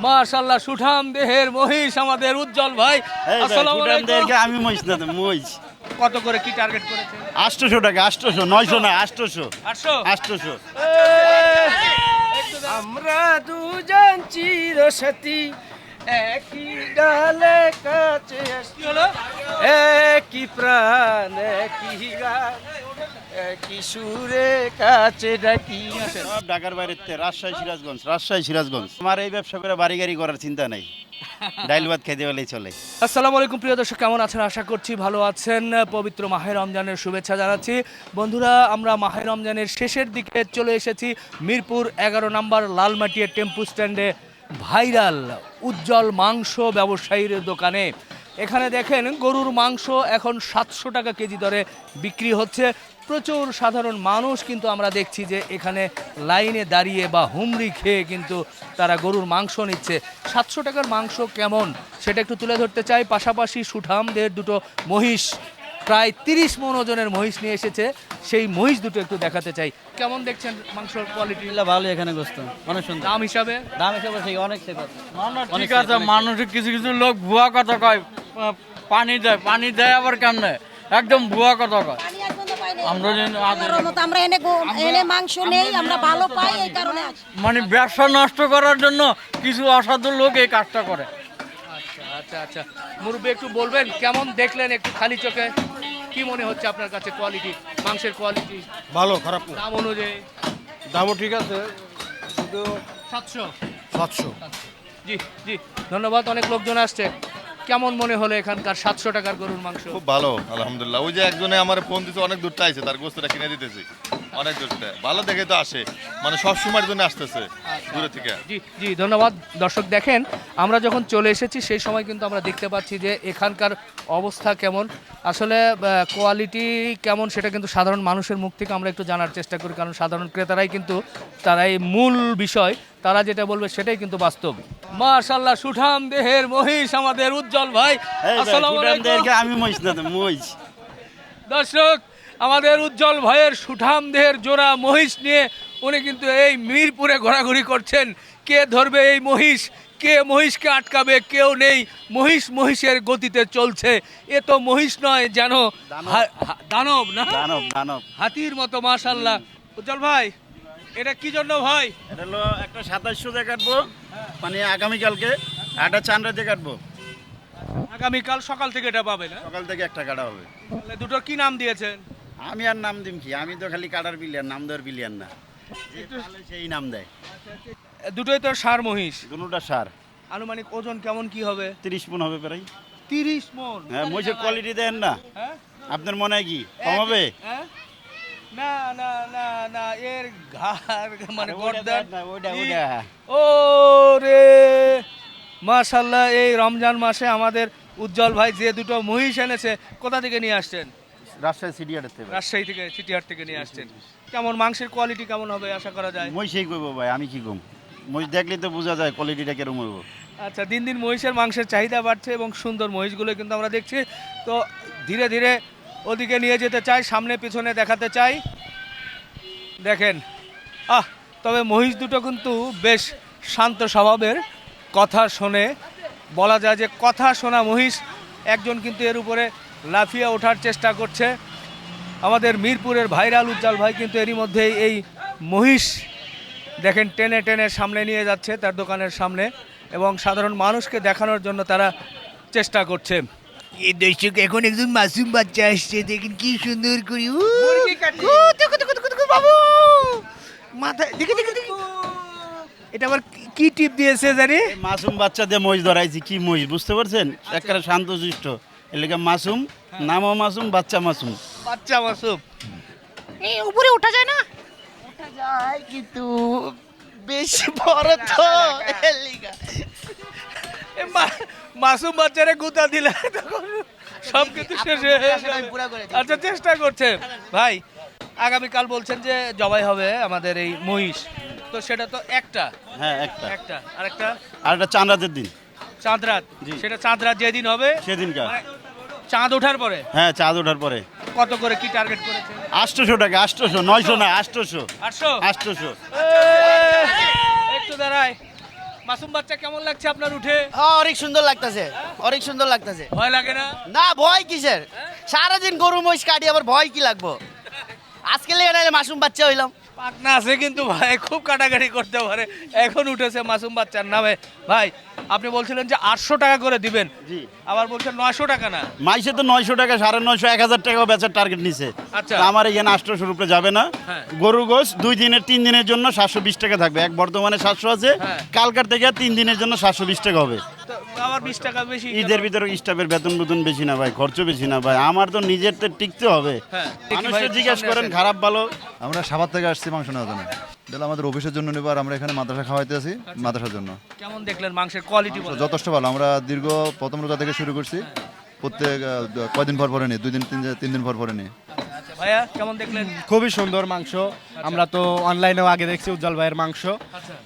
মাশাআল্লাহ সুঠাম দেহের মহিষ আমাদের উজ্জ্বল ভাই। আসসালামু আলাইকুম। আমি মহিষ না মহিষ। কত করে কি টার্গেট করেছেন? 800 টাকা, 800, 900 না, 800, 800 800। আমরা দুজন চিরসাথী একই ডালে কাছে কি হলো? একই প্রাণ একই গান একই সুরে কাছে ডাকি। সব ঢাকার বাইরে, রাজশাহী, সিরাজগঞ্জ, রাজশাহী, সিরাজগঞ্জ। আমার এই ব্যবসা করে বাড়ি গাড়ি করার চিন্তা নাই, ডাইল ভাত খেতে হলেই চলে। আসসালামু আলাইকুম প্রিয় দর্শক, কেমন আছেন? আশা করছি ভালো আছেন। পবিত্র মাহে রমজানের শুভেচ্ছা জানাচ্ছি। বন্ধুরা, আমরা মাহে রমজানের শেষের দিকে চলে এসেছি মিরপুর 11 নম্বর লালমাটিয়া টেম্পু স্ট্যান্ডে ভাইরাল উজ্জ্বল মাংস ব্যবসায়ীর দোকানে। এখানে দেখেন গরুর মাংস এখন 700 টাকা কেজি দরে বিক্রি হচ্ছে। প্রচুর সাধারণ মানুষ কিন্তু আমরা দেখছি যে এখানে লাইনে দাঁড়িয়ে বা হুমড়ি খেয়ে কিন্তু তারা গরুর মাংস নিচ্ছে। 700 টাকার মাংস কেমন সেটা একটু তুলে ধরতে চাই। পাশাপাশি সুঠামদের দুটো মহিষ, প্রায় 30 মণ ওজনের মহিষ নিয়ে এসেছে, সেই মহিষ দুটো একটু দেখাতে চাই। কেমন দেখছেন মাংসর কোয়ালিটি? ভালো এখানে গোস্ত অনেক সুন্দর। দাম হিসাবে ঠিক অনেক সেফ আছে। ঠিক আছে, মানুষের কিছু কিছু লোক ভুয়া কথা কয়, পানি দেয় আবার কেমনে, একদম ভুয়া কথা কয়। আমরা আমরা এনে মাংস নেই, আমরা ভালো পাই, এই কারণে আসি। মানে ব্যবসা নষ্ট করার জন্য কিছু অসাধু লোক এই কাজটা করে। আচ্ছা আচ্ছা আচ্ছা, মুরব্বী একটু বলবেন কেমন দেখলেন একটু খালি চোখে? কি মনে হচ্ছে আপনার কাছে কোয়ালিটি, মাংসের কোয়ালিটি? ভালো, খারাপ না। দাম অনুযায়ী দামও ঠিক আছে, কিন্তু 700। 700। জি জি, ধন্যবাদ। অনেক লোকজন আসছে। কেমন মনে হলো এখানকার 700 টাকার গরুর মাংস? খুব ভালো, আলহামদুলিল্লাহ। ওই যে একজনে আমার ফোন দিতে, অনেক দূরটা আইছে, তার গোস্তটা কিনে দিতেছি, অনেক দূরটা ভালো দেখে তো আসে, মানে সব সময়ের জন্য আসতেছে দূরে থেকে। জি জি, ধন্যবাদ। দর্শক দেখেন, আমরা যখন চলে এসেছি সেই সময় কিন্তু আমরা দেখতে পাচ্ছি যে এখানকার অবস্থা কেমন, আসলে কোয়ালিটি কেমন সেটা কিন্তু সাধারণ মানুষের মুখ থেকে আমরা একটু জানার চেষ্টা করি, কারণ সাধারণ ক্রেতারাই কিন্তু তারাই মূল বিষয়, তারা যেটা বলবে সেটাই কিন্তু বাস্তব। মাশাআল্লাহ সুঠাম দেহের মহিষ আমাদের উজ্জ্বল ভাই। আসসালামু আলাইকুম। আমি মহিষ না মহিষ। দর্শক, আমাদের উজ্জ্বল ভাইয়ের সুঠাম দেহের জোড়া মহিষ নিয়ে উনি কিন্তু এই মিরপুরে ঘোরাঘুরি করছেন। কে ধরবে এই মহিষ, কে মহিষকে আটকাবে, কেউ নেই। মহিষের গতিতে চলছে। এ তো মহিষ নয়, যেন দানব, না দানব হাতির মতো। মাশাআল্লাহ উজ্জ্বল ভাই, এটা কি জন্য ভাই? এটা হলো একটা 2700 দিয়ে কাটবো, মানে আগামীকালকে একটা চান্দ্রা দিয়ে কাটবো। আগামীকাল সকাল থেকে এটা পাবে না? সকাল থেকে একটা কাটা হবে। তাহলে দুটোর কি নাম দিয়েছেন? আমি আর নাম দিম কি, আমি তো খালি কাটার বিলিয়ান, নাম দেওয়ার বিলিয়ান না, সেই নাম দেয়। দুটোই তো ষাঁড় মহিষ। দুটোটা সার। আনুমানিক ওজন কেমন কি হবে? 30 মণ হবে প্রায়। 30 মণ? হ্যাঁ, মহিষের কোয়ালিটি দেন না, হ্যাঁ, আপনার মনে হয় কি কম হবে? হ্যাঁ? না না না না, এর ঘাড় মানে গর্দান। ও রে মাশাআল্লাহ, এই রমজান মাসে আমাদের উজ্জ্বল ভাই যে দুটো মহিষ এনেছে, কোথা থেকে নিয়ে আসছেন? রাজশাহী সিটিহাট থেকে। রাজশাহী থেকে, চিটিহাট থেকে নিয়ে আসছেন। কেমন মাংসের কোয়ালিটি কেমন হবে আশা করা যায়? মহিষই কইব ভাই, আমি কি কম, মহিষ দেখলে তো বোঝা যায় কোয়ালিটিটা কিরকম হইব। আচ্ছা, দিন দিন মহিষের মাংসের চাহিদা বাড়ছে এবং সুন্দর মহিষগুলো কিন্তু আমরা দেখছি। তো ধীরে ধীরে ওদিকে নিয়ে যেতে চাই, সামনে পিছনে দেখাতে চাই। দেখেন, তবে মহিষ দুটো কিন্তু বেশ শান্ত স্বভাবের, কথা শোনে, বলা যায় যে কথা শোনা মহিষ। একজন কিন্তু এর উপরে লাফিয়ে ওঠার চেষ্টা করছে। আমাদের মিরপুরের ভাইরাল উজ্জ্বল ভাই কিন্তু এরই মধ্যেই এই মহিষ দেখেন টেনে টেনে সামনে নিয়ে যাচ্ছে তার দোকানের সামনে, এবং সাধারণ মানুষকে দেখানোর জন্য তারা চেষ্টা করছে। এই দর্শক, এখন একজন মাসুম বাচ্চা আসছে, দেখেন কি সুন্দর করি। বাবু মাথা দেখে দেখে দেখে, এটা আবার কি টিপ দিয়েছে জানি? মাসুম বাচ্চা দিয়ে মহিষ ধরাইছি, কি মহিষ বুঝতে পারছেন? একেবারে শান্তশিষ্ট, এর লেগে মাসুম, নামও মাসুম, বাচ্চা মাসুম। বাচ্চা মাসুম। এই উপরে ওঠা যায় না? ওঠা যায় কিন্তু বেশি বড় তো, এর লিগা। মাসুম বাচ্চারে গুতা দিলে তখন সব কিছু শেষ হয়ে যাবে। আচ্ছা, চেষ্টা করছে ভাই। আগামীকাল বলছেন যে জবাই হবে আমাদের এই মহিষ, তো সেটা তো একটা। হ্যাঁ, একটা আরেকটা আর একটা চাঁদাদের দিন, চাঁদ রাত। সেটা চাঁদ রাত যেদিন হবে সেদিনকার। মানে চাঁদ ওঠার পরে? হ্যাঁ, চাঁদ ওঠার পরে। কত করে কি টার্গেট করেছেন? 800 টাকা, 800, 900 না, 800। 800। 800। একটু দাঁড়ায়। মাসুম বাচ্চা কেমন লাগছে আপনার উঠে? হ্যাঁ অনেক সুন্দর লাগতেছে, অনেক সুন্দর লাগতেছে। ভয় লাগে না? না ভয় কিসের, সারাদিন গরু মহিষ কাটি আবার ভয় কি লাগবো। আজকে লেগে নাইলে মাসুম বাচ্চা হইলাম। পাটনা আছে কিন্তু ভাই খুব কাটাকাটি করতে পারে। এখন উঠেছে মাসুম বাচ্চার নামে। ভাই আপনি বলছিলেন যে 800 টাকা করে দিবেন, জি। আবার বলছেন 900 টাকা না। মাইসে তো 900 টাকা, 950, 1000 টাকাও বেচার টার্গেট নিছে। আচ্ছা। তা আমার এখানে 800 রুপে যাবে না। হ্যাঁ। গরুর গোশ 2 দিনের 3 দিনের জন্য 720 টাকা থাকবে। এক বর্তমানে 700 আছে, হ্যাঁ। কালকার থেকে 3 দিনের জন্য 720 টাকা হবে। তো আবার 20 টাকা বেশি। ঈদের ভিতরে স্টাফের বেতন বেশি না ভাই, খরচ বেশি না ভাই, আমার তো নিজের তো টিকতে হবে। হ্যাঁ। মানুষকে জিজ্ঞেস করেন খারাপ ভালো। আমরা সাভার থেকে আসছি মাংস নেওয়ার জন্য। তাহলে আমাদের অফিসের জন্য নেবো, আর আমরা এখানে মাদ্রাসা খাওয়াইতে আছি মাদ্রাসার জন্য। কেমন দেখলেন মাংসের কোয়ালিটি? যথেষ্ট ভালো। আমরা দীর্ঘ প্রথম রোজা থেকে শুরু করছি, প্রত্যেক কয়দিন পর পরে নিই, 2 দিন 3 দিন পর পরে নিই। আচ্ছা ভাইয়া কেমন দেখলেন? খুবই সুন্দর মাংস। আমরা তো অনলাইনেও আগে দেখছি উজ্জ্বল ভাইয়ের মাংস।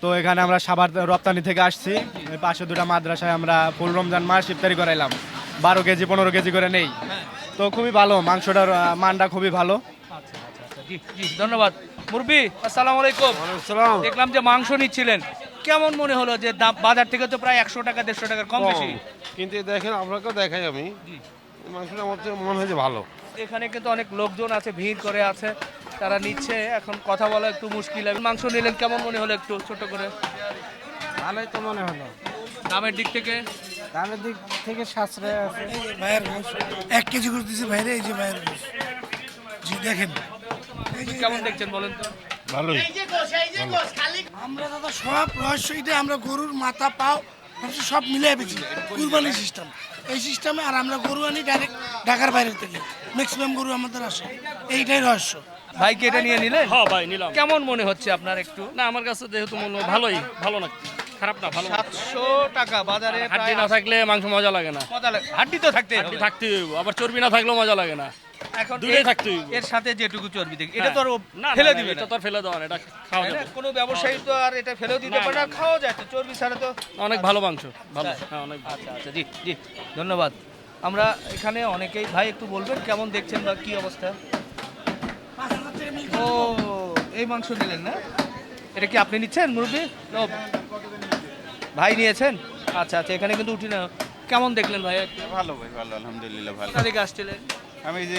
তো এখানে আমরা সাভার রপ্তানি থেকে আসছি, এই পাশে 2টা মাদ্রাসায় আমরা ফুল রমজান মাস ইফতারি করাইলাম, 12 কেজি 15 কেজি করে নেই। তো খুবই ভালো, মাংসটার মানটা খুবই ভালো। আচ্ছা আচ্ছা আচ্ছা, জি জি ধন্যবাদ। মুরব্বি আসসালামু আলাইকুম। দেখলাম যে মাংস নিচ্ছিলেন, কেমন মনে হলো যে দাম বাজার থেকে তো প্রায় 100 টাকা 150 টাকার কম বেশি? কিন্তু দেখেন আপনাকেও দেখাই আমি, মাংসটা আমার মনে হয় যে ভালো। এখানে কিন্তু অনেক লোকজন আছে, ভিড় করে আছে, তারা নিচ্ছে, এখন কথা বলা একটু মুশকিল। মাংস নিলেন, কেমন মনে হলো একটু ছোট করে? ভালোই তো মনে হলো। দামের দিক থেকে? দামের দিক থেকে সাশ্রয় আছে। ভাইয়ের গোশ 1 কেজি করে দিছে ভাইরে, এই যে ভাইয়ের গোশ। জি দেখেন কেমন দেখছেন বলেন তো? ভালোই। আমরা দাদা সব রহস্য এটা, আমরা গরুর মাথা পাও মাংস সব মিলিয়ে পেয়েছি, কুরবানি সিস্টেম এই সিস্টেমে। আর আমরা গরু আনি ডাইরেক্ট ঢাকার বাইরে থেকে, ম্যাক্সিমাম গরু আমাদের আসে, এইটাই রহস্য। ভাই কি এটা নিয়ে নিলেন? হ্যাঁ ভাই নিলাম। কেমন মনে হচ্ছে আপনার একটু? না আমার কাছে যেহেতু ভালোই, ভালো না, খারাপ না, ভালো। 700 টাকা বাজারে, হাড্ডি না থাকলে মাংস মজা লাগে না। মজা লাগে, হাড্ডি তো থাকতে হাড্ডি থাকতে হইব, আবার চর্বি না থাকলেও মজা লাগে না। এখন দুটোই থাকতে হইব। এর সাথে যেটুকু চর্বি দেখি এটা হ্যাঁ। তো আর ও না ফেলে না, দিবে এটা না। তো আর ফেলে দেওয়া না, এটা খাওয়া তাই না? যাবে। কোনো ব্যবসায়ী তো আর এটা ফেলেও দিতে পারে না, খাওয়া যায় তো চর্বি ছাড়া তো। অনেক ভালো মাংস, ভালো। তাই? হ্যাঁ অনেক ভালো। আচ্ছা আচ্ছা, জি জি ধন্যবাদ। আমরা এখানে অনেকেই, ভাই একটু বলবেন কেমন দেখছেন বা কি অবস্থা? ও এই মাংস নিলেন না? এটা কি আপনি নিচ্ছেন মুরব্বি? ও, ভাই নিয়েছেন? আচ্ছা আচ্ছা, এখানে কিন্তু উঠি না। কেমন দেখলেন ভাই? ভালো ভাই, ভালো, আলহামদুলিল্লাহ ভালো। কোথা থেকে আসছিলেন? আমি যে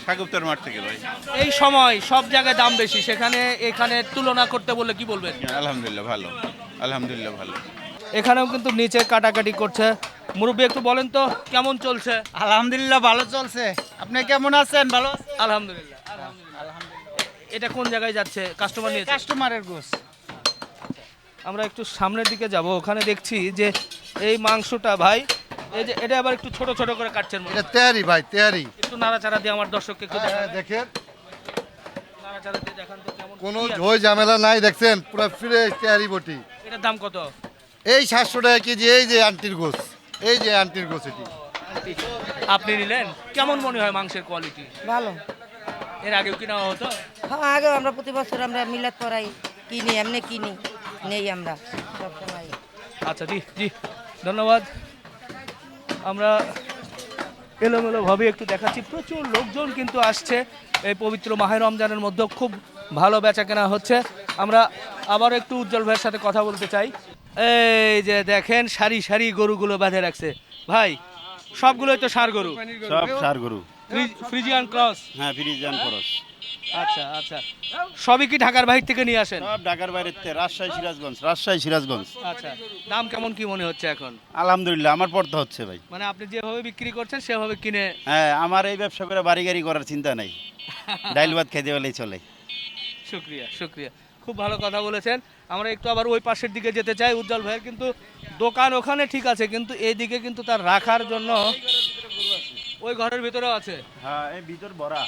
সাগুপ্তর মাঠ থেকে ভাই। এই সময় সব জায়গায় দাম বেশি, সেখানে এখানে তুলনা করতে বললে কি বলবেন? আলহামদুলিল্লাহ ভালো, আলহামদুলিল্লাহ ভালো। এখানেও কিন্তু নিচে কাটাকাটি করছে। মুরব্বী একটু বলেন তো কেমন চলছে? আলহামদুলিল্লাহ ভালো চলছে। আপনি কেমন আছেন? ভালো আলহামদুলিল্লাহ। এটা কোন জায়গায় যাচ্ছে? কাস্টমার নিয়েছে? কাস্টমারের গোস। আমরা একটু সামনের দিকে যাব, ওখানে দেখছি যে এই মাংসটা ভাই, এই যে এটা আবার একটু ছোট ছোট করে কাটছেন মনে হয়। এটা তেয়ারি ভাই, তেয়ারি। একটু নাড়াচাড়া দিয়ে আমার দর্শককে একটু দেখান। দেখেন নাড়াচাড়া দিয়ে দেখান তো কেমন কোনো কি আছে? ঝই ঝামেলা নাই, দেখছেন পুরো ফ্রেশ তেয়ারি বটি। এটার দাম কত? এই 700 টাকা কেজি। এই যে আন্টির গোস, এই যে আন্টির গোস এটি। আপনি নিলেন, কেমন মনে হয় মাংসের কোয়ালিটি? ভালো। এর আগেও কি নেওয়া হতো? হ্যাঁ আগে আমরা প্রতি বছর আমরা মিলাদ করাই, কিনি, এমনি কিনি, নেই আমরা সবসময়। আচ্ছা জি জি ধন্যবাদ। আমরা এলোমেলোভাবে একটু দেখাচ্ছি, প্রচুর লোকজন কিন্তু আসছে এই পবিত্র মাহে রমজানের মধ্যে, খুব ভালো বেচা কেনা হচ্ছে। আমরা আবার একটু উজ্জ্বল ভাইয়ের সাথে কথা বলতে চাই। এই যে দেখেন সারি সারি গরুগুলো বেঁধে রাখছে ভাই, সবগুলোই তো ষাঁড় গরু, সব সার গরু। Friesian cross. হ্যাঁ, ফ্রিজিয়ান খরচ। আচ্ছা আচ্ছা, সবই কি ঢাকার বাইরে থেকে নিয়ে আসেন? সব ঢাকার বাইরের থেকে, রাজশাহী সিরাজগঞ্জ, রাজশাহী সিরাজগঞ্জ। আচ্ছা, দাম কেমন কি মনে হচ্ছে এখন? আলহামদুলিল্লাহ আমার পড়তে হচ্ছে ভাই। মানে আপনি যেভাবে বিক্রি করছেন সেভাবে কিনে? হ্যাঁ, আমার এই ব্যবসা করে বাড়ি গাড়ি করার চিন্তা নাই, ডাইল ভাত খেতে হলেই চলে। শুক্রিয়া শুক্রিয়া, খুব ভালো কথা বলেছেন। আমরা একটু আবার ওই পাশের দিকে যেতে চাই। উজ্জ্বল ভাইয়ের কিন্তু দোকান ওখানে ঠিক আছে, কিন্তু এইদিকে কিন্তু তার রাখার জন্য ওই ঘরের ভিতরেও আছে। হ্যাঁ, এই ভিতর ভরা,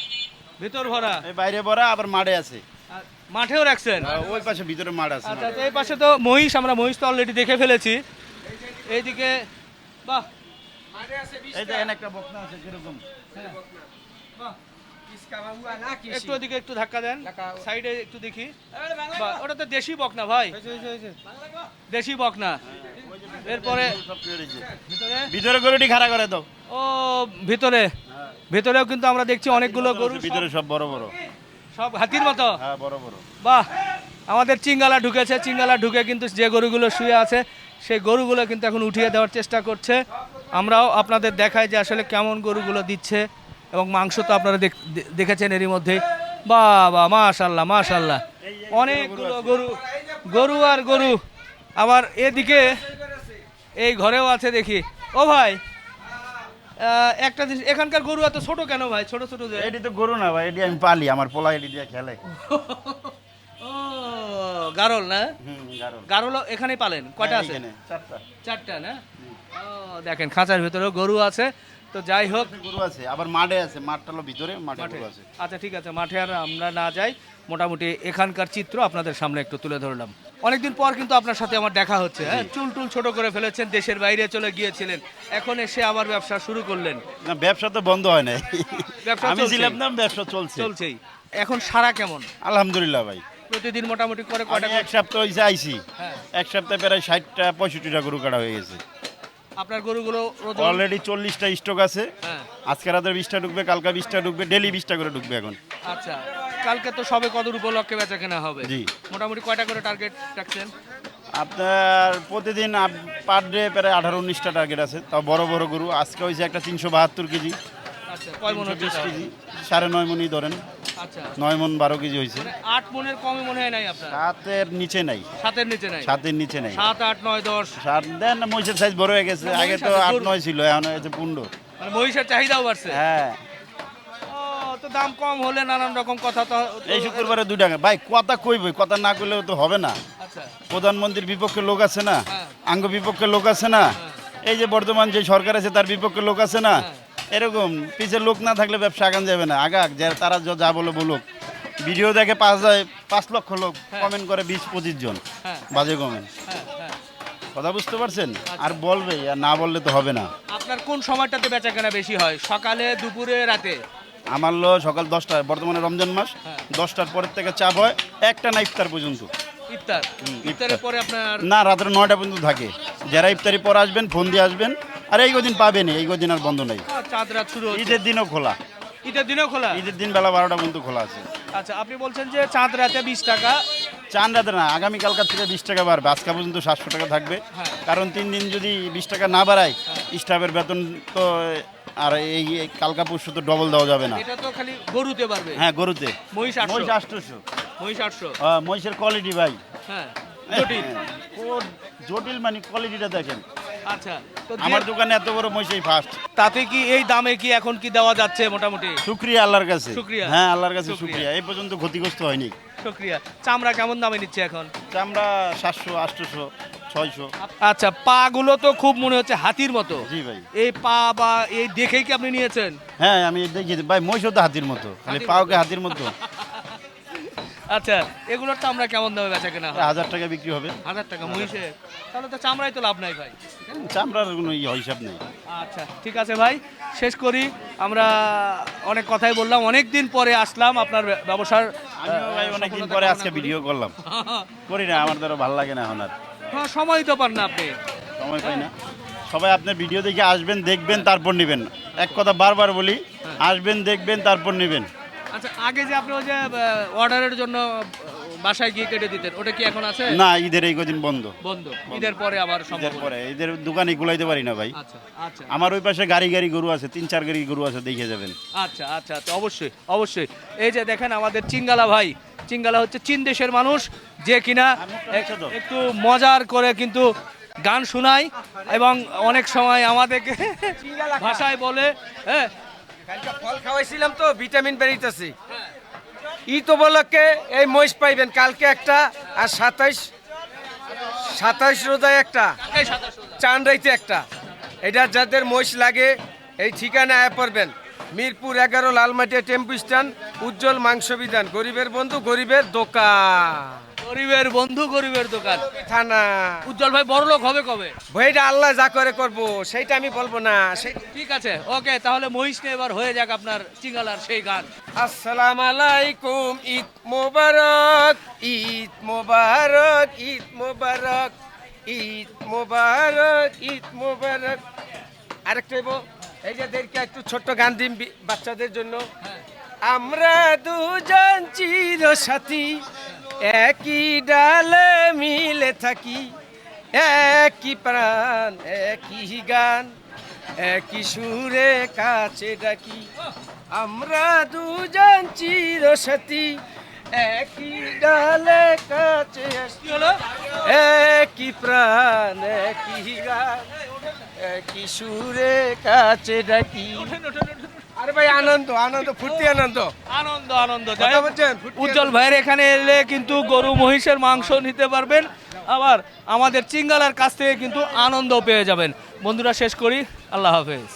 ভিতর ভরা, এই বাইরে ভরা, আবার মাঠে আছে। আর মাঠেও রাখছেন? ওই পাশে ভিতরে মাঠ আছে। আচ্ছা, তো এই পাশে তো মহিষ, আমরা মহিষ তো অলরেডি দেখে ফেলেছি। এইদিকে বাহ, এই দেখেন একটা বকনা আছে কিরকম। একটু ওদিকে একটু ধাক্কা দেন, সাইডে একটু দেখি। বাহ, ওটা তো দেশি বকনা ভাই, দেশি বকনা। এরপরে ভিতরে ভিতরে গরুটি খাড়া করে দাও। ও ভিতরে, ভিতরেও কিন্তু আমরা দেখছি অনেকগুলো গরু, ভিতরে সব বড় বড়, সব হাতির মতো। হ্যাঁ বড় বড়। বাহ, আমাদের চিঙ্গালা ঢুকেছে, চিঙ্গালা ঢুকে কিন্তু যে গরুগুলো শুয়ে আছে সেই গরুগুলো কিন্তু এখন উঠিয়ে দেওয়ার চেষ্টা করছে। আমরাও আপনাদের দেখাই যে আসলে কেমন গরুগুলো দিচ্ছে, এবং মাংস তো আপনারা দেখেছেন এরই মধ্যে। বাবা মাশাল্লাহ মাশাল্লাহ, অনেকগুলো গরু, গরু আর গরু। আবার এদিকে এই ঘরেও আছে দেখি। ও ভাই, একটা জিনিস, এখানকার গরু এত ছোট কেন ভাই? ছোট ছোট যে এটি তো গরু না ভাই, এটি আমি পালি, আমার পোলা এটি দিয়ে খেলে। ও গারল না? গারল। গারল এখানেই পালেন? কয়টা আছে? এখানে চারটা। চারটা না? ও দেখেন খাঁচার ভিতরেও গরু আছে। তো যাই হোক, গরু আছে, আবার মাঠে আছে, মাঠটা হলো ভিতরে, মাঠে মাঠে গরু আছে। আচ্ছা ঠিক আছে, মাঠে আর আমরা না যাই, মোটামুটি এখানকার চিত্র আপনাদের সামনে একটু তুলে ধরলাম। অনেকদিন পর কিন্তু আপনার সাথে আমার দেখা হচ্ছে। হ্যাঁ, চুল টুল ছোট করে ফেলেছেন, দেশের বাইরে চলে গিয়েছিলেন, এখন এসে আবার ব্যবসা শুরু করলেন। না, ব্যবসা তো বন্ধ হয় নাই, ব্যবসা আমি চলছেই। ছিলাম না, ব্যবসা চলছে। চলছেই। এখন সারা কেমন? আলহামদুলিল্লাহ ভাই, প্রতিদিন মোটামুটি করে আমি কয়টা? এক সপ্তাহ হয়েছে আইছি, হ্যাঁ। এক সপ্তাহে প্রায় 60টা 65টা গরু কাটা হয়ে গেছে। আপনার গরুগুলো ওজন? অলরেডি 40টা স্টক আছে। হ্যাঁ। আজকে রাতে 20টা ঢুকবে, কালকে 20টা ঢুকবে, ডেলি 20টা করে ঢুকবে এখন। আচ্ছা, কালকে তো সবে কদর উপলক্ষে বেচা কেনা হবে। জি। মোটামুটি কয়টা করে টার্গেট রাখছেন? আপনার প্রতিদিন পার ডে প্রায় 18-19টা টার্গেট আছে, তাও বড় বড় গরু। আজকে হয়েছে একটা 372 কেজি, আচ্ছা, কয় মন হচ্ছে 320 তাও? কেজি, 9.5 মনই ধরেন, আচ্ছা, 9 মন 12 কেজি হয়েছে। 8 মনের কমই মনে হয় নাই আপনার? 7-এর নিচে নাই, 7-এর নিচে নাই? 7-এর নিচে নাই। 7, 8, 9, 10। 7 দেন, মহিষের সাইজ বড় হয়ে গেছে, না, আগে মহিষ তো আছে, 8-9 ছিল, এখন হয়েছে 15। মানে মহিষের চাহিদাও বাড়ছে। হ্যাঁ, ও, তো দাম কম হলে নানান রকম কথা তো। এই শুক্রবারে 2 টাকা ভাই, কথা কইবই, কথা না কইলেও তো হবে না। আচ্ছা, প্রধানমন্ত্রীর বিপক্ষে লোক আছে না, হ্যাঁ। আঙ্গ বিপক্ষে লোক আছে না, এই যে বর্তমান যে সরকার আছে তার বিপক্ষে লোক আছে না, এরকম পিছের লোক না থাকলে ব্যবসা আগান যাবে না। আগাক, যে তারা যা বলে বলুক। ভিডিও দেখে 5 লক্ষ লোক, কমেন্ট করে 20-25 জন, হ্যাঁ। বাজে কমেন্ট। হ্যাঁ, হ্যাঁ। কথা বুঝতে পারছেন? আর বলবে, আর না বললে তো হবে না। আপনার কোন সময়টাতে বেচা কেনা বেশি হয়? সকালে, দুপুরে, রাতে? আমার সকাল 10টা, বর্তমানে রমজান মাস, হ্যাঁ। 10টার পরের থেকে চাপ হয়, একটা না ইফতার পর্যন্ত। ইফতার? ইফতারের পরে আপনার? না, রাত্রে 9টা পর্যন্ত থাকে। যারা ইফতারি পরে আসবেন ফোন দিয়ে আসবেন, আর এই কদিন পাবেন, এই কদিন আর বন্ধ নাই। চাঁদ রাত শুরু হচ্ছে। ঈদের দিনও খোলা, ঈদের দিনেও খোলা? ঈদের দিন বেলা 12টা পর্যন্ত খোলা আছে। আচ্ছা, আপনি বলছেন যে চাঁদ রাতে 20 টাকা। চান রাতে না, আগামীকালকার থেকে 20 টাকা বাড়বে, আজকে পর্যন্ত 700 টাকা থাকবে। হ্যাঁ। কারণ 3 দিন যদি 20 টাকা না বাড়ায়, স্টাফের বেতন তো, আর এই কালকা পরশু তো ডবল দেওয়া যাবে না। এটা তো খালি গরুতে পারবে? হ্যাঁ, গরুতে। মহিষ 800? মহিষ 800। মহিষ 800? মহিষের কোয়ালিটি ভাই, হ্যাঁ, জটিল। জটিল মানে কোয়ালিটিটা দেখেন। আচ্ছা, তো আমার দোকানে এত বড় মহিষই ফার্স্ট। তাতে কি এই দামে কি এখন কি দেওয়া যাচ্ছে মোটামুটি? শুকরিয়া আল্লাহর কাছে। শুকরিয়া। হ্যাঁ, আল্লাহর কাছে শুকরিয়া। শুকরিয়া, এই পর্যন্ত ক্ষতিগ্রস্ত হয়নি। শুকরিয়া। চামড়া কেমন দামে নিচ্ছে এখন? চামড়া 700, 800, 600। আচ্ছা, পা গুলো তো খুব মনে হচ্ছে হাতির মতো। জি ভাই। এই পা বা এই দেখেই কি আপনি নিয়েছেন? হ্যাঁ, আমি দেখি ভাই, মহিষও তো হাতির মতো, খালি পাওকে হাতির মতো। আচ্ছা, এগুলোর চামড়া কেমন দামে বেচা কেনা হয়? 1000 টাকা বিক্রি হবে। 1000 টাকা মহিষে? তাহলে তো চামড়াই তো লাভ নাই ভাই। চামড়ার কোনো হিসাব নেই। আচ্ছা ঠিক আছে ভাই, শেষ করি। আমরা অনেক কথাই বললাম, অনেক দিন পরে আসলাম আপনার ব্যবসার। আমিও ভাই অনেকদিন পরে আজকে ভিডিও করলাম, করি না, আমার দ্বারা ভালো লাগে না এখন আর। হ্যাঁ, সময় তো পান না আপনি। সময় পাই না। সবাই আপনার ভিডিও দেখে আসবেন, দেখবেন, তারপর নেবেন। এক কথা বারবার বলি, আসবেন, দেখবেন, তারপর নেবেন। আচ্ছা, আগে যে আপনি ওই যে অর্ডারের জন্য বাসায় গিয়ে কেটে দিতেন, ওটা কি এখন আছে? না, ঈদের এই কদিন বন্ধ। বন্ধ? ঈদের পরে আবার সম্ভব ঈদের হবে? পরে, ঈদের দোকানে গুলাইতে পারি না ভাই। আচ্ছা আচ্ছা আমার ওই পাশে গাড়ি গরু আছে, 3-4 গাড়ি গরু আছে, দেখে যাবেন। আচ্ছা আচ্ছা আচ্ছা, অবশ্যই অবশ্যই। এই যে দেখেন আমাদের চিঙ্গালা ভাই, চিঙ্গালা হচ্ছে চীন দেশের মানুষ, যে কিনা একটু মজার করে কিন্তু গান শোনায়, এবং অনেক সময় আমাদেরকে ভাষায় বলে। হ্যাঁ, ফল খাওয়াইছিলাম তো, ভিটামিন বেরিতেছে। ঈদ উপলক্ষে এই মহিষ পাইবেন কালকে একটা, আর 27 রোজায় একটা, চান রাইতে একটা। এটা যাদের মহিষ লাগে এই ঠিকানায় পড়বেন, মিরপুর 11 লালমাটিয়া টেম্পু স্ট্যান্ড, উজ্জ্বল মাংস বিধান, গরিবের বন্ধু গরিবের দোকান। গরিবের বন্ধু গরিবের দোকান, থানা। উজ্জ্বল ভাই বড় লোক হবে কবে? ভাইটা আল্লাহ যা করে করবো, সেইটা আমি বলবো না। ঠিক আছে, ওকে, তাহলে মহিষ নিয়ে এবার হয়ে যাক আপনার চিঙ্গালার সেই গান। আসসালামু আলাইকুম, ঈদ মোবারক, ঈদ মোবারক, ঈদ মোবারক, ঈদ মোবারক, ঈদ মোবারক। আরেকটা এই যে দেরকে একটু ছোট্ট গান দিন বাচ্চাদের জন্য। আমরা দুজন চির সাথী, একই ডালে মিলে থাকি, একই প্রাণ একই গান, একই সুরে কাছে ডাকি, আমরা দুজন চিরসাথী, একই ডালে কাছে আসি, একই প্রাণ একই গান, একই সুরে কাছে ডাকি। আরে ভাই আনন্দ আনন্দ ফুর্তি আনন্দ আনন্দ আনন্দ যাই কথা হোক, বলছেন, ফুর্তি উজ্জ্বল ভাইয়ের এখানে এলে কিন্তু গরু মহিষের মাংস নিতে পারবেন, আবার আমাদের চিঙ্গালার কাছ থেকে কিন্তু আনন্দ পেয়ে যাবেন। বন্ধুরা শেষ করি, আল্লাহ হাফেজ।